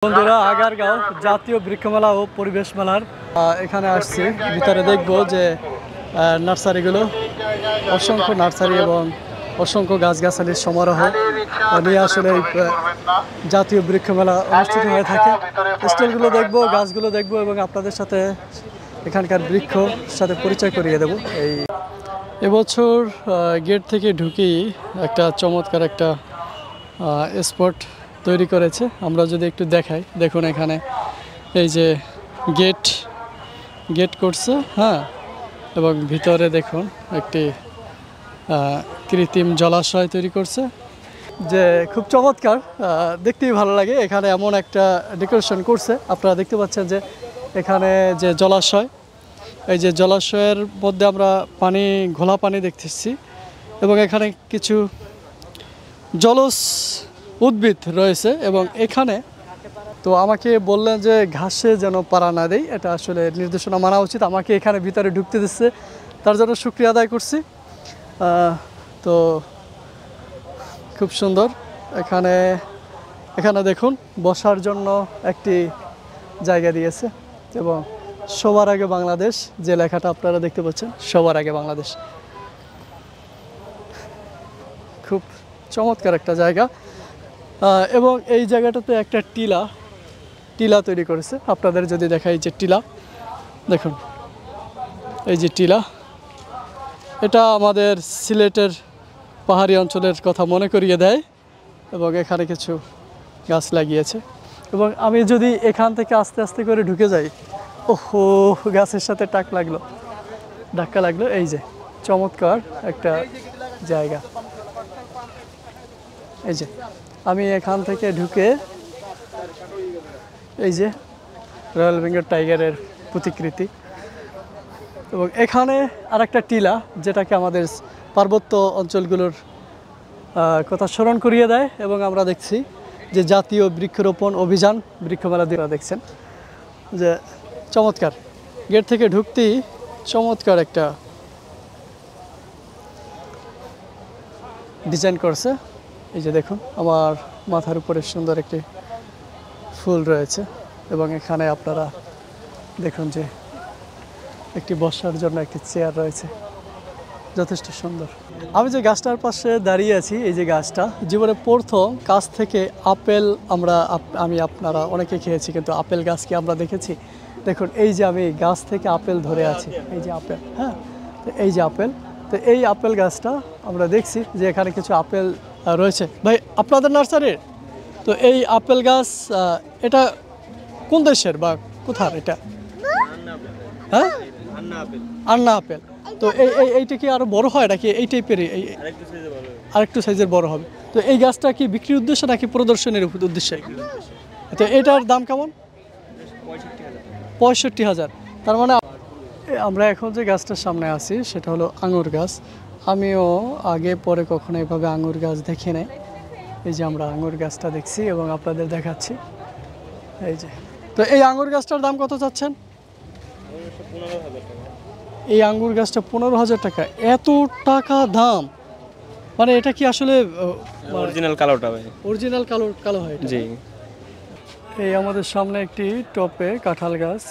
বন্ধুরা আগারগাঁও জাতীয় বৃক্ষমেলা ও পরিবেশ মেলার এখানে আসছি। ভিতরে দেখব যে নার্সারিগুলো, অসংখ্য নার্সারি এবং অসংখ্য গাছগাছালির সমারোহ নিয়ে আসলে এই জাতীয় বৃক্ষমেলা অনুষ্ঠিত হয়ে থাকে। স্টলগুলো দেখব, গাছগুলো দেখব এবং আপনাদের সাথে এখানকার বৃক্ষর সাথে পরিচয় করিয়ে দেব। এবছর গেট থেকে ঢুকেই একটা চমৎকার একটা স্পট তৈরি করেছে। আমরা যদি একটু দেখাই, দেখুন এখানে এই যে গেট করছে, হ্যাঁ, এবং ভিতরে দেখুন একটি কৃত্রিম জলাশয় তৈরি করছে, যে খুব চমৎকার, দেখতেই ভালো লাগে। এখানে এমন একটা ডেকোরেশন করছে, আপনারা দেখতে পাচ্ছেন যে এখানে যে জলাশয়, এই যে জলাশয়ের মধ্যে আমরা পানি, ঘোলা পানি দেখতেছি এবং এখানে কিছু জলজ উদ্ভিদ রয়েছে। এবং এখানে তো আমাকে বললেন যে ঘাসে যেন পাড়া না দেয়, এটা আসলে নির্দেশনা মানা উচিত। আমাকে এখানে ভিতরে ঢুকতে দিচ্ছে, তার জন্য শুকরিয়া আদায় করছি। তো খুব সুন্দর। এখানে দেখুন বসার জন্য একটি জায়গা দিয়েছে এবং সবার আগে বাংলাদেশ, যে লেখাটা আপনারা দেখতে পাচ্ছেন, সবার আগে বাংলাদেশ। খুব চমৎকার একটা জায়গা। এবং এই জায়গাটাতে একটা টিলা তৈরি করেছে। আপনাদের যদি দেখাই, যে টিলা দেখুন, এই যে টিলা, এটা আমাদের সিলেটের পাহাড়ি অঞ্চলের কথা মনে করিয়ে দেয় এবং এখানে কিছু গাছ লাগিয়েছে। এবং আমি যদি এখান থেকে আস্তে আস্তে করে ঢুকে যাই, ওহো, গাছের সাথে ধাক্কা লাগলো। এই যে চমৎকার একটা জায়গা, এই যে আমি এখান থেকে ঢুকে, এই যে রয়্যাল বেঙ্গল টাইগারের প্রতিকৃতি, এবং এখানে আরেকটা টিলা, যেটাকে আমাদের পার্বত্য অঞ্চলগুলোর কথা স্মরণ করিয়ে দেয়। এবং আমরা দেখছি যে জাতীয় বৃক্ষরোপণ অভিযান বৃক্ষমেলা দিয়ে দেখছেন যে চমৎকার। গেট থেকে ঢুকতেই চমৎকার একটা ডিজাইন করছে। এই যে দেখুন, আমার মাথার উপরে সুন্দর একটি ফুল রয়েছে এবং এখানে আপনারা দেখুন যে একটি বসার জন্য একটি চেয়ার রয়েছে, যথেষ্ট সুন্দর। আমি যে গাছটার পাশে দাঁড়িয়ে আছি, এই যে গাছটা, জীবনে প্রথম গাছ থেকে আপেল আপনারা অনেকে খেয়েছি, কিন্তু আপেল গাছ কি আমরা দেখেছি? দেখুন, এই যে আমি গাছ থেকে আপেল ধরে আছি, এই যে আপেল, হ্যাঁ, এই যে আপেল। তো এই আপেল গাছটা আমরা দেখছি যে এখানে কিছু আপেল রয়েছে। ভাই, আপনাদের নার্সারির তো এই আপেল গাছ, এটা কোন দেশের বা কোথার এটা? হ্যাঁ, আন্না আপেল। তো এইটা কি আরো বড় হয় নাকি এই টাইপেরই? আরেকটু সাইজের বড় হবে। তো এই গাছটা কি বিক্রির উদ্দেশ্যে নাকি প্রদর্শনের উদ্দেশ্যে? তো এটার দাম কেমন? 65,000। তার মানে আমরা এখন যে গাছটার সামনে আছি সেটা হলো আঙুর গাছ। আমিও আগে পরে কখনো এভাবে আঙুর গাছ দেখি নাই। এই যে আমরা আঙুর গাছটা দেখছি এবং আপনাদের দেখাচ্ছি, এই যে। তো এই আঙুর গাছটার দাম কত চাচ্ছেন? এই আঙ্গুর গাছটা 15,000 টাকা। এত টাকা দাম, মানে এটা কি আসলে অরিজিনাল কালোটা ভাই? অরিজিনাল কালো হয় এটা? জি। এই আমাদের সামনে একটি টপে কাঁঠাল গাছ,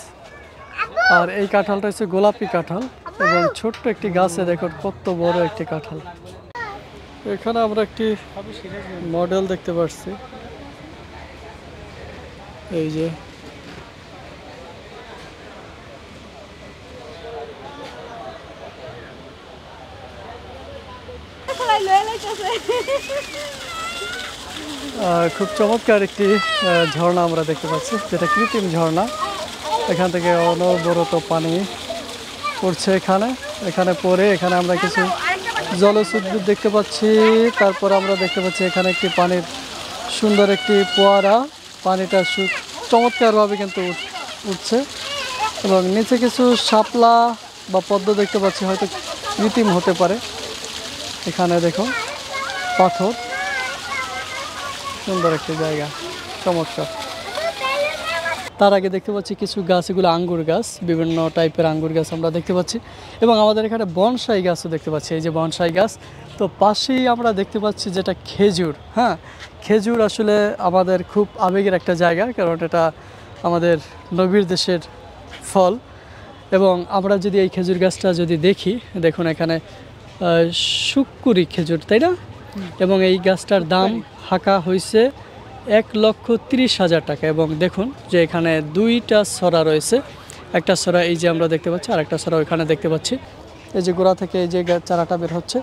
আর এই কাঁঠালটা হচ্ছে গোলাপি কাঁঠাল এবং ছোট্ট একটি গাছে দেখুন কত বড় একটি কাঁঠাল। এখানে আমরা একটি মডেল দেখতে পাচ্ছি, এই যে। খুব চমৎকার একটি ঝর্ণা আমরা দেখতে পাচ্ছি, যেটা কৃত্রিম ঝর্ণা। এখান থেকে অনবরত পানি পড়ছে এখানে পরে এখানে আমরা কিছু জলজ উদ্ভিদ দেখতে পাচ্ছি। তারপর আমরা দেখতে পাচ্ছি এখানে একটি পানির সুন্দর একটি ফোয়ারা, পানিটা চমৎকারভাবে কিন্তু উঠছে এবং নিচে কিছু শাপলা বা পদ্ম দেখতে পাচ্ছি, হয়তো কৃত্রিম হতে পারে। এখানে দেখুন পাথর, সুন্দর একটি জায়গা, চমৎকার। তার আগে দেখতে পাচ্ছি কিছু গাছ, এগুলো আঙ্গুর গাছ, বিভিন্ন টাইপের আঙ্গুর গাছ আমরা দেখতে পাচ্ছি। এবং আমাদের এখানে বনসাই গাছও দেখতে পাচ্ছি, এই যে বনসাই গাছ। তো পাশেই আমরা দেখতে পাচ্ছি যেটা খেজুর। হ্যাঁ, খেজুর আসলে আমাদের খুব আবেগের একটা জায়গা, কারণ এটা আমাদের নবীর দেশের ফল। এবং আমরা যদি এই খেজুর গাছটা যদি দেখি, দেখুন এখানে শুক্কুরি খেজুর, তাই না? এবং এই গাছটার দাম হাঁকা হয়েছে 1,30,000 টাকা। এবং দেখুন যে এখানে দুইটা ছড়া রয়েছে, একটা ছড়া এই যে আমরা দেখতে পাচ্ছি, আর একটা ছড়া ওইখানে দেখতে পাচ্ছি। এই যে গোড়া থেকে এই যে চারাটা বের হচ্ছে।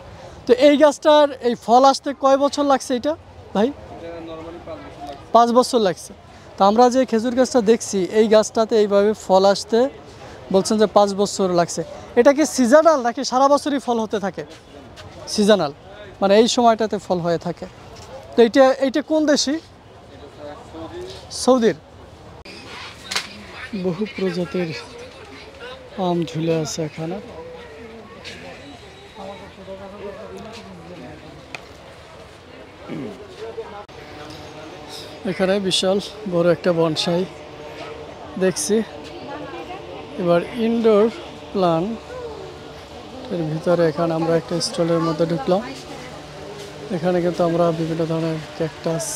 তো এই গাছটার এই ফল আসতে কয় বছর লাগছে এটা ভাই? 5 বছর লাগছে। তো আমরা যে খেজুর গাছটা দেখছি, এই গাছটাতে এইভাবে ফল আসতে বলছেন যে 5 বছর লাগছে। এটা কি সিজনাল নাকি সারা বছরই ফল হতে থাকে? সিজনাল, মানে এই সময়টাতে ফল হয়ে থাকে। তো এইটা কোন দেশি? সৌদির। বহু প্রজাতির আম ঝুলে আছে এখানে। এখানে বিশাল বড় একটা বনসাই দেখছি। এবার ইনডোর প্ল্যান্ট এর ভিতরে এখানে আমরা একটা স্টলের মধ্যে ঢুকলাম। এখানে কিন্তু আমরা বিভিন্ন ধরনের ক্যাকটাস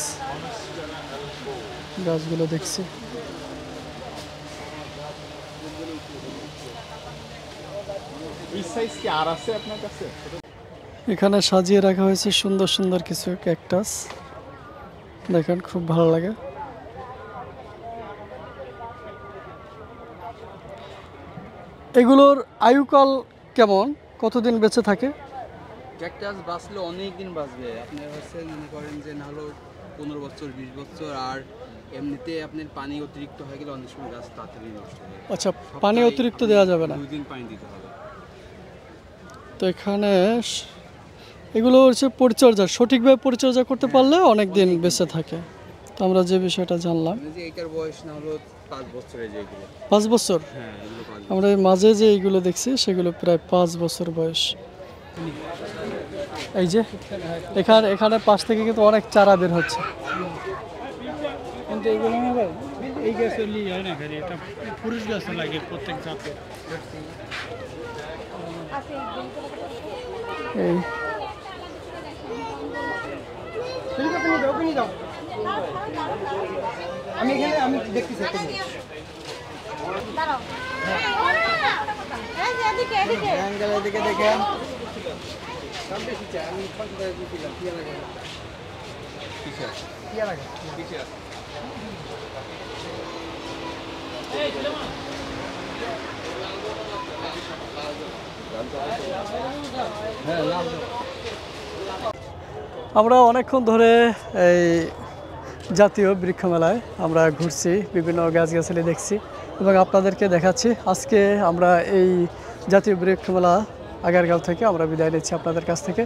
গাছগুলো দেখছি। এখানে সাজিয়ে রাখা হয়েছে সুন্দর সুন্দর কিছু ক্যাকটাস, দেখেন খুব ভালো লাগে। এগুলোর আয়ুকাল কেমন, কতদিন বেঁচে থাকে? ক্যাকটাস বাঁচলে অনেক দিন বাঁচবে। আপনার হচ্ছে মনে করেন যে না হলো 15 বছর 20 বছর। আর এমনিতে আপনার পানি অতিরিক্ত হয়ে গেলে অনেক সময় গাছ তাড়াতাড়ি নষ্ট হয়ে যায়। আচ্ছা, পানি অতিরিক্ত দেওয়া যাবে না? 2 দিন পানি দিতে হবে। তো এখানে এগুলো হচ্ছে পরিচর্যা, সঠিকভাবে পরিচর্যা করতে পারলে অনেক দিন বেঁচে থাকে। তো আমরা যে বিষয়টা জানলাম, মানে যে এটার বয়স না হলো 5 বছরের যেগুলো। 5 বছর। হ্যাঁ, এগুলো 5 বছর। আমরা এই মাঝে যে এইগুলো দেখছি সেগুলো প্রায় 5 বছর বয়স। এই যে এখানে পাশ থেকে কিন্তু অনেক চারা বের হচ্ছে। কিন্তু এগুলো না ভাই, এই গাছের লিয়ে হয় না, খালি এটা পুরুষ গাছ লাগে প্রত্যেক জাতের। এই আমি দেখতেছি একটা জিনিস। অ্যাঙ্গেল এদিকে দেখেন। আমি 50 টাকা দিয়েছিলাম। কি লাগে? কি লাগে? আমরা অনেকক্ষণ ধরে এই জাতীয় বৃক্ষ মেলায় আমরা ঘুরছি, বিভিন্ন গাছগাছালি দেখছি এবং আপনাদেরকে দেখাচ্ছি। আজকে আমরা এই জাতীয় বৃক্ষ মেলা আগারগাঁও থেকে আমরা বিদায় নিচ্ছি আপনাদের কাছ থেকে।